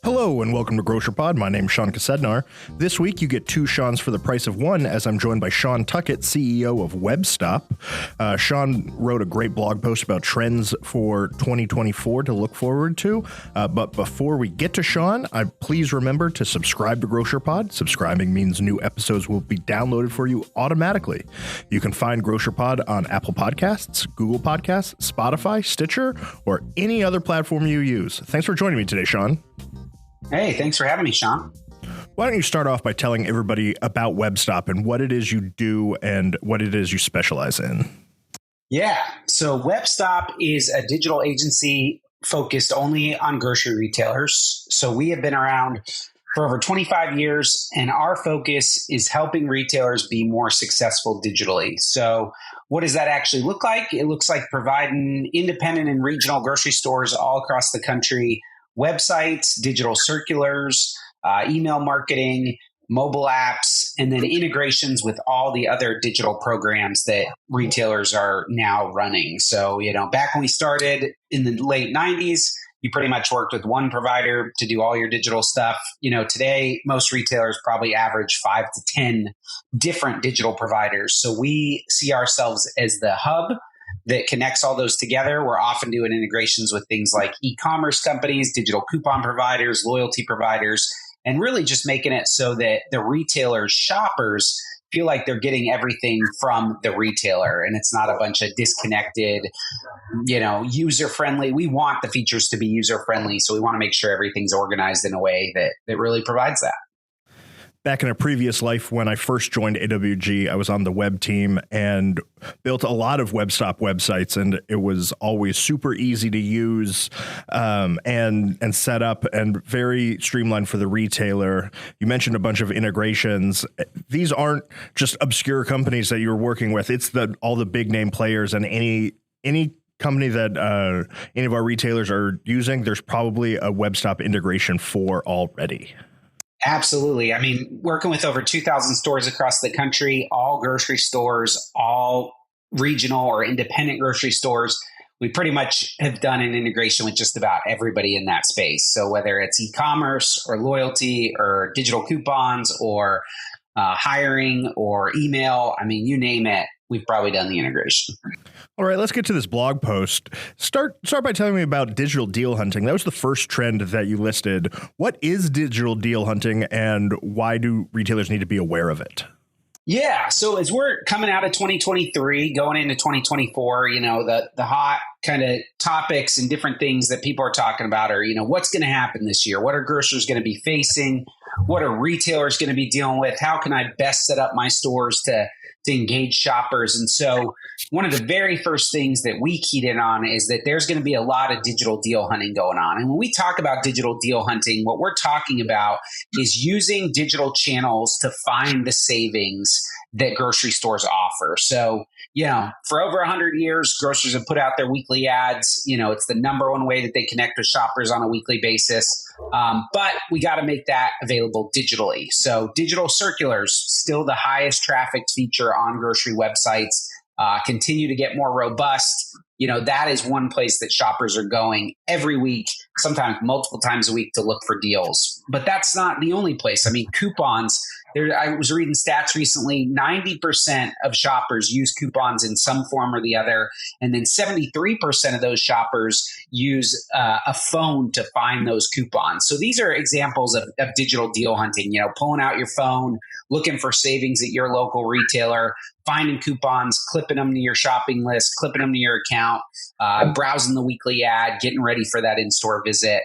Hello and welcome to Grocer Pod. My name's Sean Tuckett. This week you get two Shawns for the price of one, as I'm joined by Shawn Tuckett, CEO of WebStop. Shawn wrote a great blog post about trends for 2024 to look forward to. But before we get to Shawn, please remember to subscribe to Grocer Pod. Subscribing means new episodes will be downloaded for you automatically. You can find Grocer Pod on Apple Podcasts, Google Podcasts, Spotify, Stitcher, or any other platform you use. Thanks for joining me today, Shawn. Hey, thanks for having me, Sean. Why don't you start off by telling everybody about WebStop and what it is you do and what it is you specialize in? Yeah, so WebStop is a digital agency focused only on grocery retailers. So we have been around for over 25 years, and our focus is helping retailers be more successful digitally. So what does that actually look like? It looks like providing independent and regional grocery stores all across the country websites, digital circulars, email marketing, mobile apps, and then integrations with all the other digital programs that retailers are now running. So, back when we started in the late 90s, you pretty much worked with one provider to do all your digital stuff. Today, most retailers probably average 5 to 10 different digital providers. So we see ourselves as the hub that connects all those together. We're often doing integrations with things like e-commerce companies, digital coupon providers, loyalty providers, and really just making it so that the retailer's shoppers feel like they're getting everything from the retailer and it's not a bunch of disconnected, user-friendly. We want the features to be user-friendly, so we want to make sure everything's organized in a way that really provides that. Back in a previous life, when I first joined AWG, I was on the web team and built a lot of WebStop websites, and it was always super easy to use and set up and very streamlined for the retailer. You mentioned a bunch of integrations. These aren't just obscure companies that you're working with. It's all the big name players, and any company that any of our retailers are using, there's probably a WebStop integration for already. Absolutely. I mean, working with over 2,000 stores across the country, all grocery stores, all regional or independent grocery stores, we pretty much have done an integration with just about everybody in that space. So whether it's e-commerce or loyalty or digital coupons or hiring or email, I mean, you name it, we've probably done the integration. All right, let's get to this blog post. Start by telling me about digital deal hunting. That was the first trend that you listed. What is digital deal hunting and why do retailers need to be aware of it? Yeah. So as we're coming out of 2023, going into 2024, the hot kind of topics and different things that people are talking about are, what's going to happen this year? What are grocers going to be facing? What are retailers going to be dealing with? How can I best set up my stores to engage shoppers? And so one of the very first things that we keyed in on is that there's going to be a lot of digital deal hunting going on. And when we talk about digital deal hunting, what we're talking about is using digital channels to find the savings that grocery stores offer. So, for over 100 years, grocers have put out their weekly ads. It's the number one way that they connect with shoppers on a weekly basis. But we got to make that available digitally. So digital circulars, still the highest trafficked feature on grocery websites, continue to get more robust. That is one place that shoppers are going every week, sometimes multiple times a week to look for deals. But that's not the only place. I mean, coupons. I was reading stats recently, 90% of shoppers use coupons in some form or the other. And then 73% of those shoppers use a phone to find those coupons. So these are examples of digital deal hunting, pulling out your phone, looking for savings at your local retailer, finding coupons, clipping them to your shopping list, clipping them to your account, browsing the weekly ad, getting ready for that in-store visit.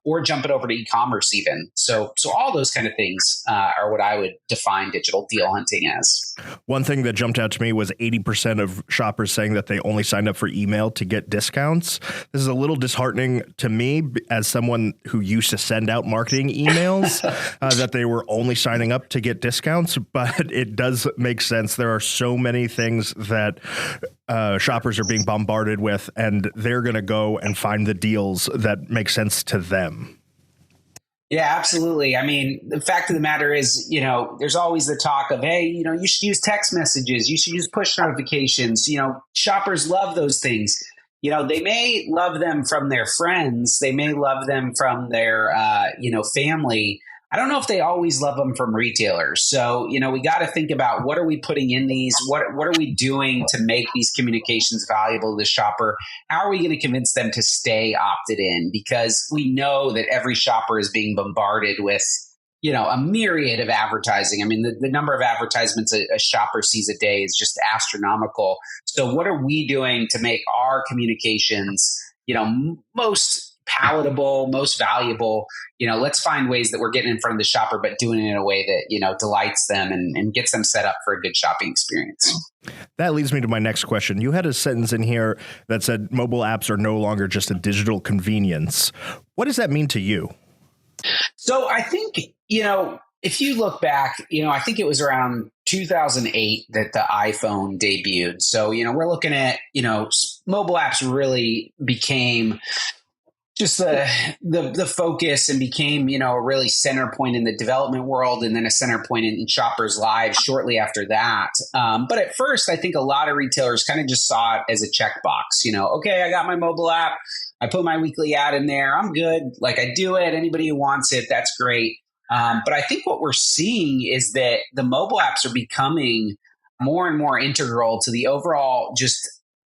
Or jump it over to e-commerce even. So all those kind of things are what I would define digital deal hunting as. One thing that jumped out to me was 80% of shoppers saying that they only signed up for email to get discounts. This is a little disheartening to me as someone who used to send out marketing emails that they were only signing up to get discounts, but it does make sense. There are so many things that shoppers are being bombarded with, and they're going to go and find the deals that make sense to them. Yeah, absolutely. I mean, the fact of the matter is, there's always the talk of, hey, you should use text messages. You should use push notifications. Shoppers love those things. they may love them from their friends. They may love them from their, family. I don't know if they always love them from retailers. So, we got to think about what are we putting in these? What are we doing to make these communications valuable to the shopper? How are we going to convince them to stay opted in? Because we know that every shopper is being bombarded with, a myriad of advertising. I mean, the number of advertisements a shopper sees a day is just astronomical. So what are we doing to make our communications, most palatable, most valuable? Let's find ways that we're getting in front of the shopper, but doing it in a way that, delights them and gets them set up for a good shopping experience. That leads me to my next question. You had a sentence in here that said mobile apps are no longer just a digital convenience. What does that mean to you? So I think, if you look back, I think it was around 2008 that the iPhone debuted. So, we're looking at, mobile apps really became just the focus and became, a really center point in the development world, and then a center point in shoppers' lives shortly after that. But at first, I think a lot of retailers kind of just saw it as a checkbox. Okay, I got my mobile app. I put my weekly ad in there. I'm good. Like, I do it. Anybody who wants it, that's great. But I think what we're seeing is that the mobile apps are becoming more and more integral to the overall just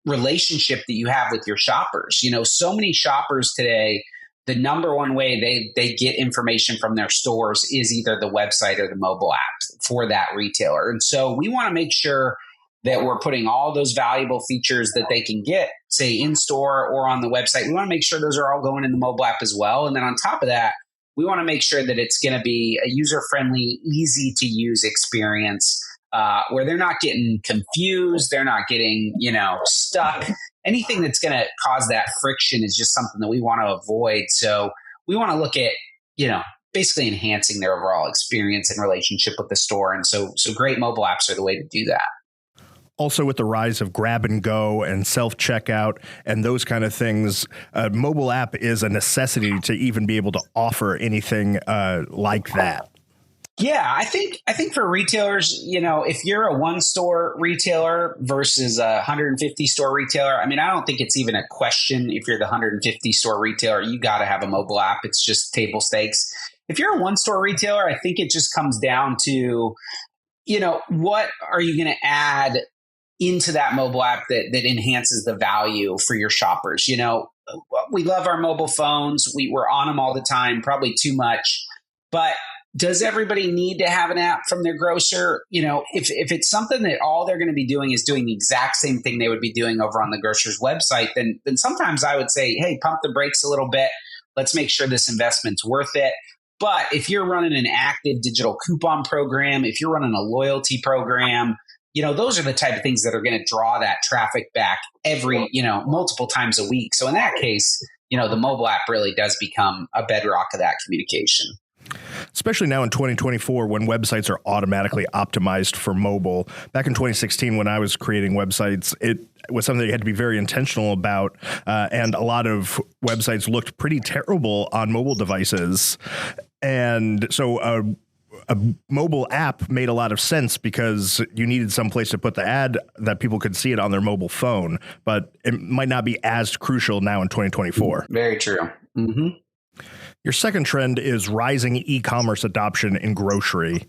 relationship that you have with your shoppers. So many shoppers today, the number one way they get information from their stores is either the website or the mobile app for that retailer. And so we want to make sure that we're putting all those valuable features that they can get, say, in store or on the website. We want to make sure those are all going in the mobile app as well. And then on top of that, we want to make sure that it's going to be a user-friendly, easy-to-use experience where they're not getting confused, they're not getting, stuck. Anything that's going to cause that friction is just something that we want to avoid. So we want to look at, basically enhancing their overall experience and relationship with the store. And so great mobile apps are the way to do that. Also, with the rise of grab and go and self-checkout and those kind of things, a mobile app is a necessity to even be able to offer anything like that. Yeah, I think for retailers, if you're a one store retailer versus a 150 store retailer, I mean, I don't think it's even a question. If you're the 150 store retailer, you got to have a mobile app. It's just table stakes. If you're a one store retailer, I think it just comes down to, what are you going to add into that mobile app that enhances the value for your shoppers? We love our mobile phones. We're on them all the time, probably too much. But does everybody need to have an app from their grocer? If it's something that all they're going to be doing is doing the exact same thing they would be doing over on the grocer's website, then sometimes I would say, hey, pump the brakes a little bit. Let's make sure this investment's worth it. But if you're running an active digital coupon program, if you're running a loyalty program, those are the type of things that are going to draw that traffic back every, multiple times a week. So in that case, the mobile app really does become a bedrock of that communication. Especially now in 2024, when websites are automatically optimized for mobile. Back in 2016, when I was creating websites, it was something you had to be very intentional about. And a lot of websites looked pretty terrible on mobile devices. And so a mobile app made a lot of sense because you needed some place to put the ad that people could see it on their mobile phone. But it might not be as crucial now in 2024. Very true. Mm-hmm. Your second trend is rising e-commerce adoption in grocery.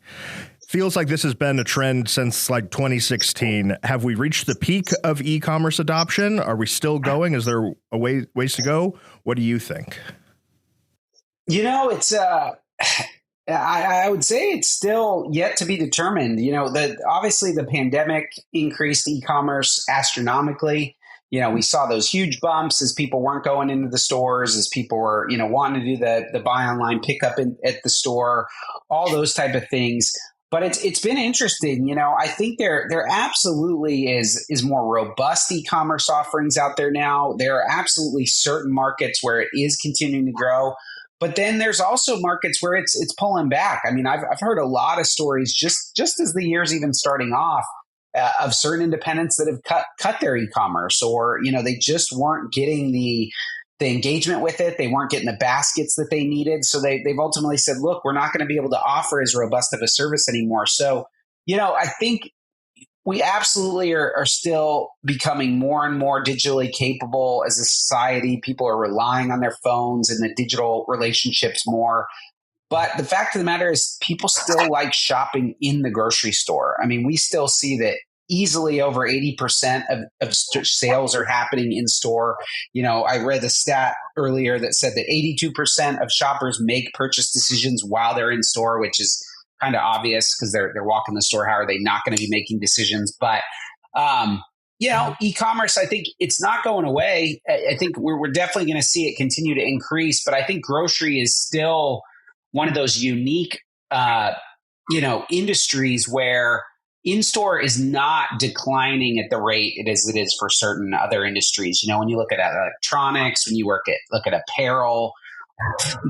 Feels like this has been a trend since like 2016. Have we reached the peak of e-commerce adoption? Are we still going? Is there a ways to go? What do you think? It's I would say it's still yet to be determined. Obviously the pandemic increased e-commerce astronomically. We saw those huge bumps as people weren't going into the stores, as people were, wanting to do the buy online, pick up at the store, all those type of things. But it's been interesting. I think there absolutely is more robust e-commerce offerings out there now. There are absolutely certain markets where it is continuing to grow. But then there's also markets where it's pulling back. I mean, I've heard a lot of stories just as the year's even starting off of certain independents that have cut their e-commerce, or they just weren't getting the engagement with it. They weren't getting the baskets that they needed. So they've ultimately said, look, we're not going to be able to offer as robust of a service anymore. So, I think we absolutely are still becoming more and more digitally capable as a society. People are relying on their phones and the digital relationships more. But the fact of the matter is people still like shopping in the grocery store. I mean, we still see that easily over 80% of sales are happening in store. I read the stat earlier that said that 82% of shoppers make purchase decisions while they're in store, which is kind of obvious because they're walking the store. How are they not going to be making decisions? But e-commerce, I think it's not going away. I think we're definitely going to see it continue to increase. But I think grocery is still one of those unique, industries where in-store is not declining at the rate it is for certain other industries. When you look at electronics, when you look at apparel,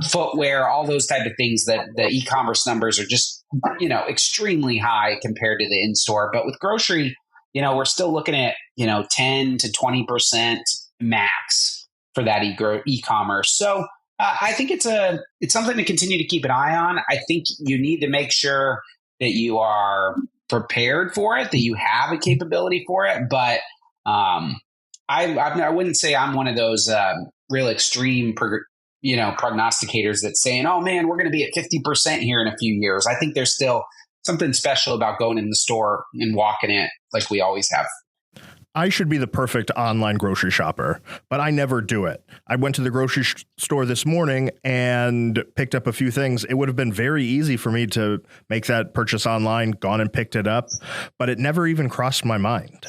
footwear, all those type of things, that the e-commerce numbers are just, extremely high compared to the in-store. But with grocery, we're still looking at, 10 to 20% max for that e-commerce. So I think it's something to continue to keep an eye on. I think you need to make sure that you are prepared for it, that you have a capability for it. But I wouldn't say I'm one of those real extreme, prognosticators that's saying, oh man, we're going to be at 50% here in a few years. I think there's still something special about going in the store and walking it like we always have. I should be the perfect online grocery shopper, but I never do it. I went to the grocery store this morning and picked up a few things. It would have been very easy for me to make that purchase online, gone and picked it up, but it never even crossed my mind.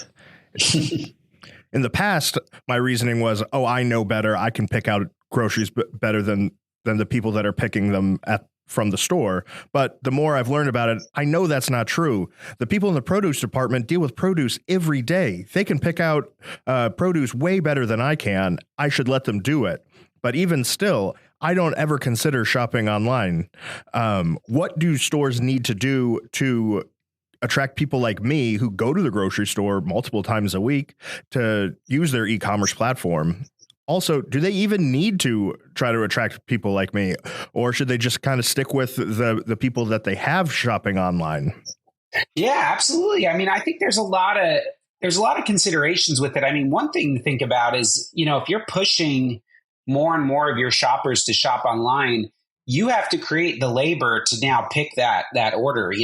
In the past, my reasoning was, oh, I know better. I can pick out groceries better than the people that are picking them from the store. But the more I've learned about it, I know that's not true. The people in the produce department deal with produce every day. They can pick out produce way better than I can. I should let them do it. But even still, I don't ever consider shopping online. What do stores need to do to attract people like me who go to the grocery store multiple times a week to use their e-commerce platform? Also, do they even need to try to attract people like me, or should they just kind of stick with the people that they have shopping online? Yeah, absolutely. I mean, I think there's a lot of considerations with it. I mean, one thing to think about is, if you're pushing more and more of your shoppers to shop online, you have to create the labor to now pick that order.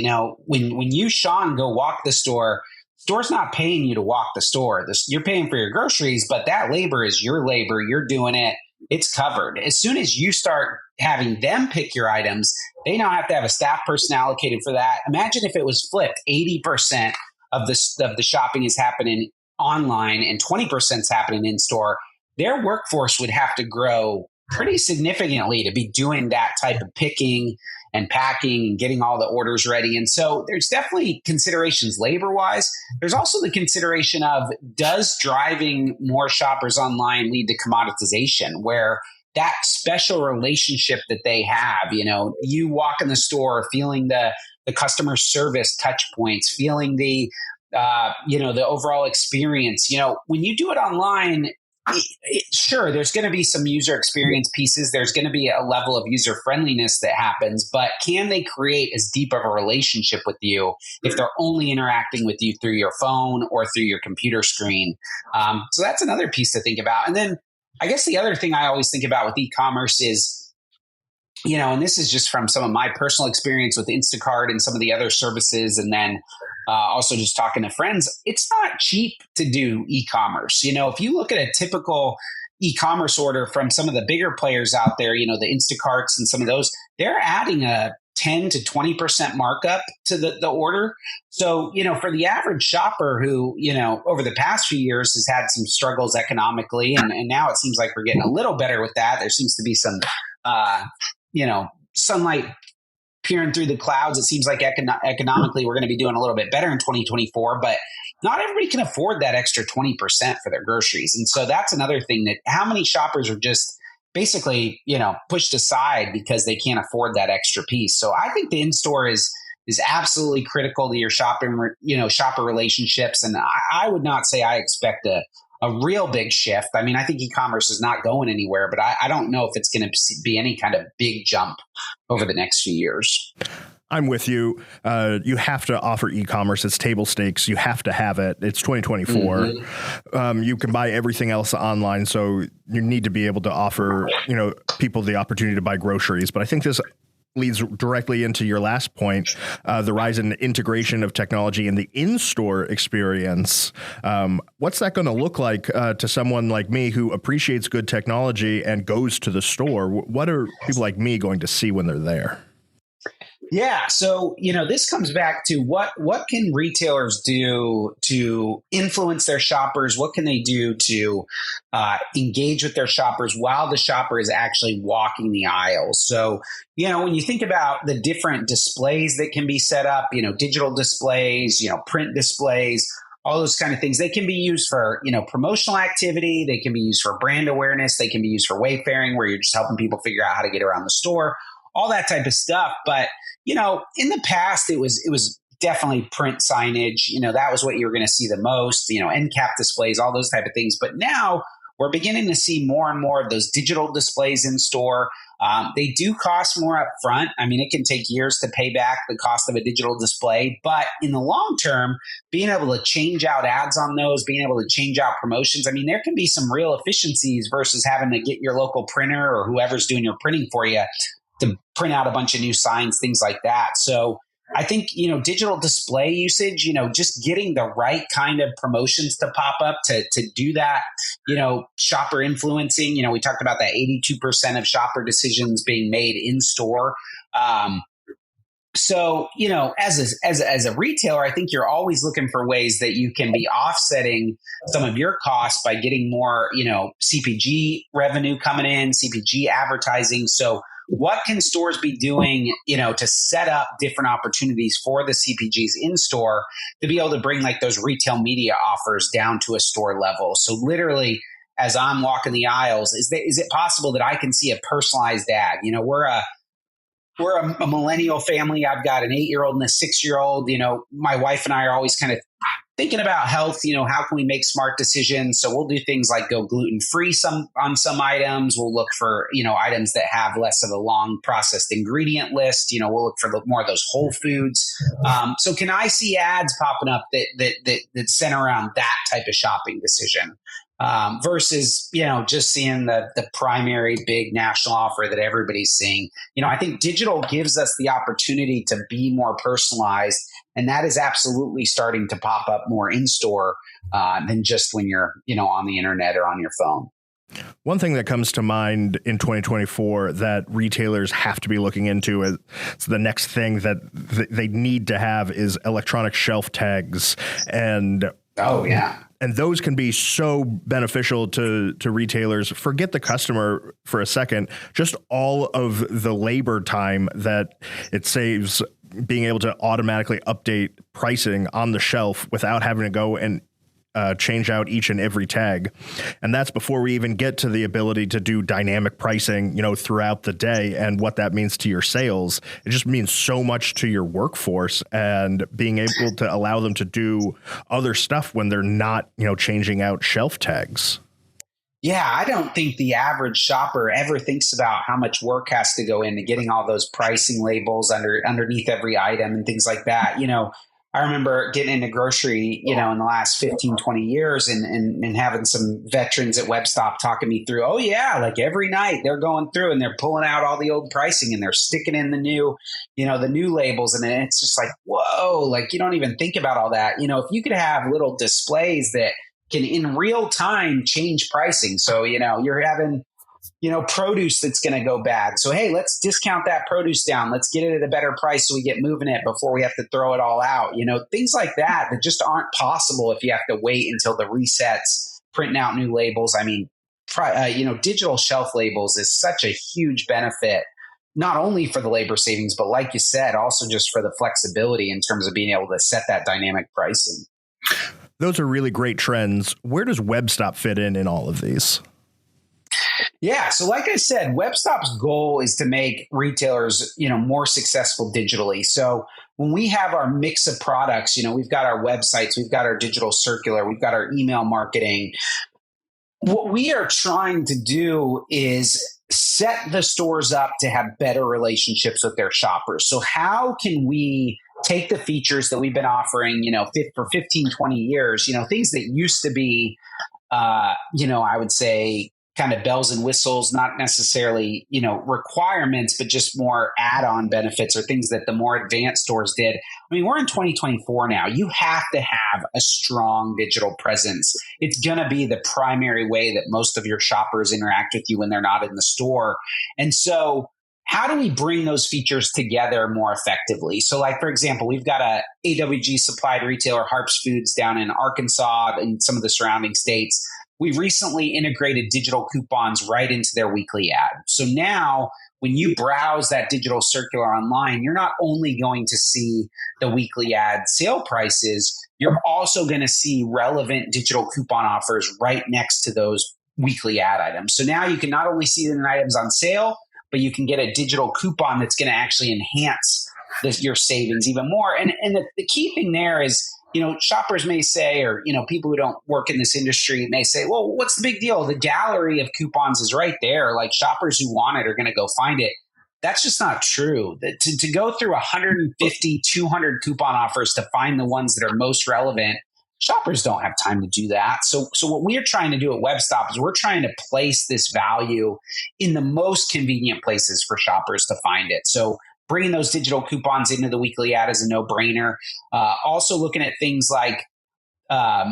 When you, Shawn, go walk the store's not paying you to walk the store. You're paying for your groceries, but that labor is your labor. You're doing it. It's covered. As soon as you start having them pick your items, they now have to have a staff person allocated for that. Imagine if it was flipped. 80% of the shopping is happening online and 20% is happening in store. Their workforce would have to grow pretty significantly to be doing that type of picking and packing and getting all the orders ready. And so there's definitely considerations labor-wise. There's also the consideration of, does driving more shoppers online lead to commoditization, where that special relationship that they have, you walk in the store feeling the customer service touch points, feeling the overall experience. When you do it online, sure, there's going to be some user experience pieces. There's going to be a level of user friendliness that happens, but can they create as deep of a relationship with you if they're only interacting with you through your phone or through your computer screen? So that's another piece to think about. And then I guess the other thing I always think about with e-commerce is, and this is just from some of my personal experience with Instacart and some of the other services, and then also just talking to friends, it's not cheap to do e-commerce. If you look at a typical e-commerce order from some of the bigger players out there, the Instacarts and some of those, they're adding a 10 to 20% markup to the order. So, for the average shopper who, over the past few years has had some struggles economically, and now it seems like we're getting a little better with that. There seems to be some, sunlight peering through the clouds. It seems like economically we're going to be doing a little bit better in 2024, but not everybody can afford that extra 20% for their groceries. And so that's another thing, that how many shoppers are just basically, pushed aside because they can't afford that extra piece. So I think the in-store is absolutely critical to your shopper relationships. And I would not say I expect a real big shift. I mean, I think e-commerce is not going anywhere, but I don't know if it's going to be any kind of big jump over the next few years. I'm with you. You have to offer e-commerce. It's table stakes. You have to have it. It's 2024. You can buy everything else online. So you need to be able to offer, people the opportunity to buy groceries. But I think this leads directly into your last point, the rise in integration of technology in the in-store experience. What's that going to look like to someone like me who appreciates good technology and goes to the store? What are people like me going to see when they're there? Yeah. So, this comes back to what can retailers do to influence their shoppers? What can they do to engage with their shoppers while the shopper is actually walking the aisles? So, when you think about the different displays that can be set up, digital displays, print displays, all those kind of things, they can be used for, promotional activity. They can be used for brand awareness. They can be used for wayfaring, where you're just helping people figure out how to get around the store, all that type of stuff. But in the past, it was definitely print signage. That was what you were going to see the most, end cap displays, all those type of things. But now we're beginning to see more and more of those digital displays in store. They do cost more up front. I mean, it can take years to pay back the cost of a digital display. But in the long term, being able to change out ads on those, being able to change out promotions, I mean, there can be some real efficiencies versus having to get your local printer or whoever's doing your printing for you to print out a bunch of new signs, things like that. So I think, digital display usage, just getting the right kind of promotions to pop up to do that, shopper influencing, we talked about that 82% of shopper decisions being made in store. So, as a retailer, I think you're always looking for ways that you can be offsetting some of your costs by getting more, CPG revenue coming in, CPG advertising. So what can stores be doing, to set up different opportunities for the CPGs in store to be able to bring like those retail media offers down to a store level? So literally, as I'm walking the aisles, is it possible that I can see a personalized ad? We're a millennial family. I've got an 8-year-old and a 6-year-old. My wife and I are always kind of thinking about health. How can we make smart decisions? So we'll do things like go gluten-free on some items. We'll look for, items that have less of a long processed ingredient list. We'll look for more of those whole foods. So can I see ads popping up that center around that type of shopping decision? Versus, just seeing the primary big national offer that everybody's seeing. I think digital gives us the opportunity to be more personalized, and that is absolutely starting to pop up more in store than just when you're, on the internet or on your phone. One thing that comes to mind in 2024 that retailers have to be looking into is the next thing that they need to have is electronic shelf tags. And oh, yeah. And those can be so beneficial to retailers. Forget the customer for a second, just all of the labor time that it saves being able to automatically update pricing on the shelf without having to go and change out each and every tag. And that's before we even get to the ability to do dynamic pricing, throughout the day and what that means to your sales. It just means so much to your workforce and being able to allow them to do other stuff when they're not, changing out shelf tags. Yeah, I don't think the average shopper ever thinks about how much work has to go into getting all those pricing labels underneath every item and things like that. I remember getting into grocery, in the last 15, 20 years and having some veterans at WebStop talking me through, oh yeah, like every night they're going through and they're pulling out all the old pricing and they're sticking in the new labels. And then it's just like, whoa, like you don't even think about all that. If you could have little displays that can in real time change pricing. So, you're having produce that's going to go bad. So, hey, let's discount that produce down. Let's get it at a better price so we get moving it before we have to throw it all out. Things like that just aren't possible if you have to wait until the resets, printing out new labels. I mean, digital shelf labels is such a huge benefit, not only for the labor savings, but like you said, also just for the flexibility in terms of being able to set that dynamic pricing. Those are really great trends. Where does WebStop fit in all of these? Yeah. So like I said, WebStop's goal is to make retailers, more successful digitally. So when we have our mix of products, we've got our websites, we've got our digital circular, we've got our email marketing. What we are trying to do is set the stores up to have better relationships with their shoppers. So how can we take the features that we've been offering, for 15, 20 years, things that used to be, I would say kind of bells and whistles, not necessarily, requirements, but just more add-on benefits or things that the more advanced stores did. I mean, we're in 2024 now. You have to have a strong digital presence. It's going to be the primary way that most of your shoppers interact with you when they're not in the store. And so how do we bring those features together more effectively? So like, for example, we've got a AWG supplied retailer, Harps Foods, down in Arkansas and some of the surrounding states. We recently integrated digital coupons right into their weekly ad. So now when you browse that digital circular online, you're not only going to see the weekly ad sale prices, you're also going to see relevant digital coupon offers right next to those weekly ad items. So now you can not only see the items on sale, but you can get a digital coupon that's going to actually enhance your savings even more. And the key thing there is, shoppers may say, or, people who don't work in this industry may say, well, what's the big deal? The gallery of coupons is right there. Like, shoppers who want it are going to go find it. That's just not true. To go through 150, 200 coupon offers to find the ones that are most relevant, shoppers don't have time to do that. So what we're trying to do at WebStop is we're trying to place this value in the most convenient places for shoppers to find it. So bringing those digital coupons into the weekly ad is a no-brainer. Also looking at things like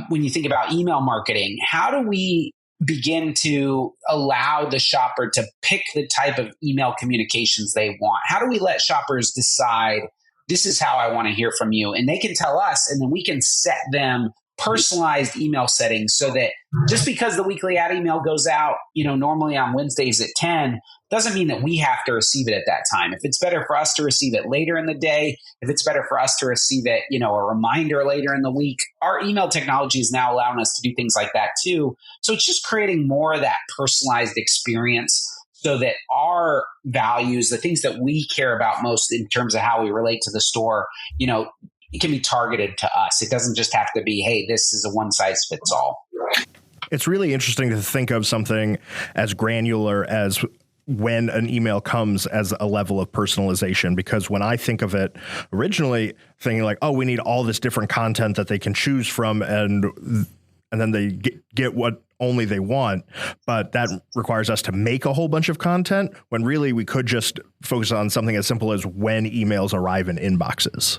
when you think about email marketing, how do we begin to allow the shopper to pick the type of email communications they want? How do we let shoppers decide, this is how I want to hear from you? And they can tell us, and then we can set them personalized email settings so that just because the weekly ad email goes out, normally on Wednesdays at 10, doesn't mean that we have to receive it at that time. If it's better for us to receive it later in the day, if it's better for us to receive it, a reminder later in the week, our email technology is now allowing us to do things like that too. So it's just creating more of that personalized experience so that our values, the things that we care about most in terms of how we relate to the store, it can be targeted to us. It doesn't just have to be, hey, this is a one size fits all. It's really interesting to think of something as granular as when an email comes as a level of personalization, because when I think of it originally thinking like, oh, we need all this different content that they can choose from and then they get what only they want. But that requires us to make a whole bunch of content when really we could just focus on something as simple as when emails arrive in inboxes.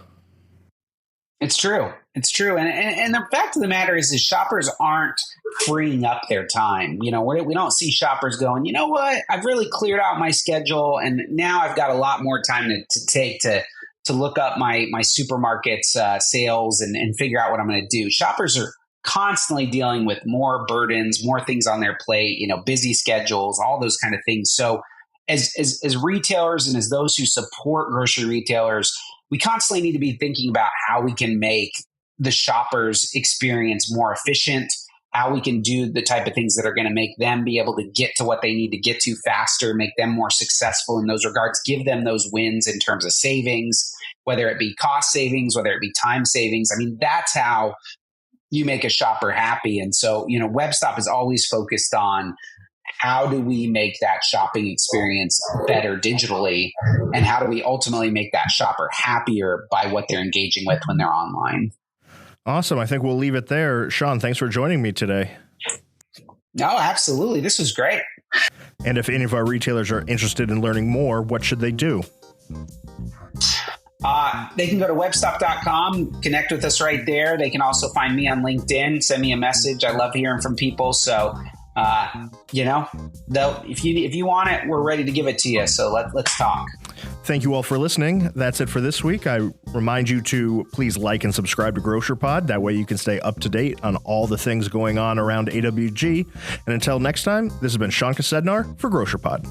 It's true. It's true. And the fact of the matter is shoppers aren't freeing up their time. We don't see shoppers going, you know what, I've really cleared out my schedule and now I've got a lot more time to take to look up my supermarket's sales and figure out what I'm going to do. Shoppers are constantly dealing with more burdens, more things on their plate, busy schedules, all those kind of things. So as retailers and as those who support grocery retailers, we constantly need to be thinking about how we can make the shopper's experience more efficient, how we can do the type of things that are going to make them be able to get to what they need to get to faster, make them more successful in those regards, give them those wins in terms of savings, whether it be cost savings, whether it be time savings. I mean, that's how you make a shopper happy. And so, WebStop is always focused on how do we make that shopping experience better digitally, and how do we ultimately make that shopper happier by what they're engaging with when they're online. Awesome. I think we'll leave it there. Shawn, thanks for joining me today. No, absolutely. This was great. And if any of our retailers are interested in learning more, what should they do? They can go to webstop.com, connect with us right there. They can also find me on LinkedIn, send me a message. I love hearing from people. So, if you want it, we're ready to give it to you. So let's talk. Thank you all for listening. That's it for this week. I remind you to please like and subscribe to GrocerPod. That way you can stay up to date on all the things going on around AWG. And until next time, this has been Shawn Tuckett for GrocerPod.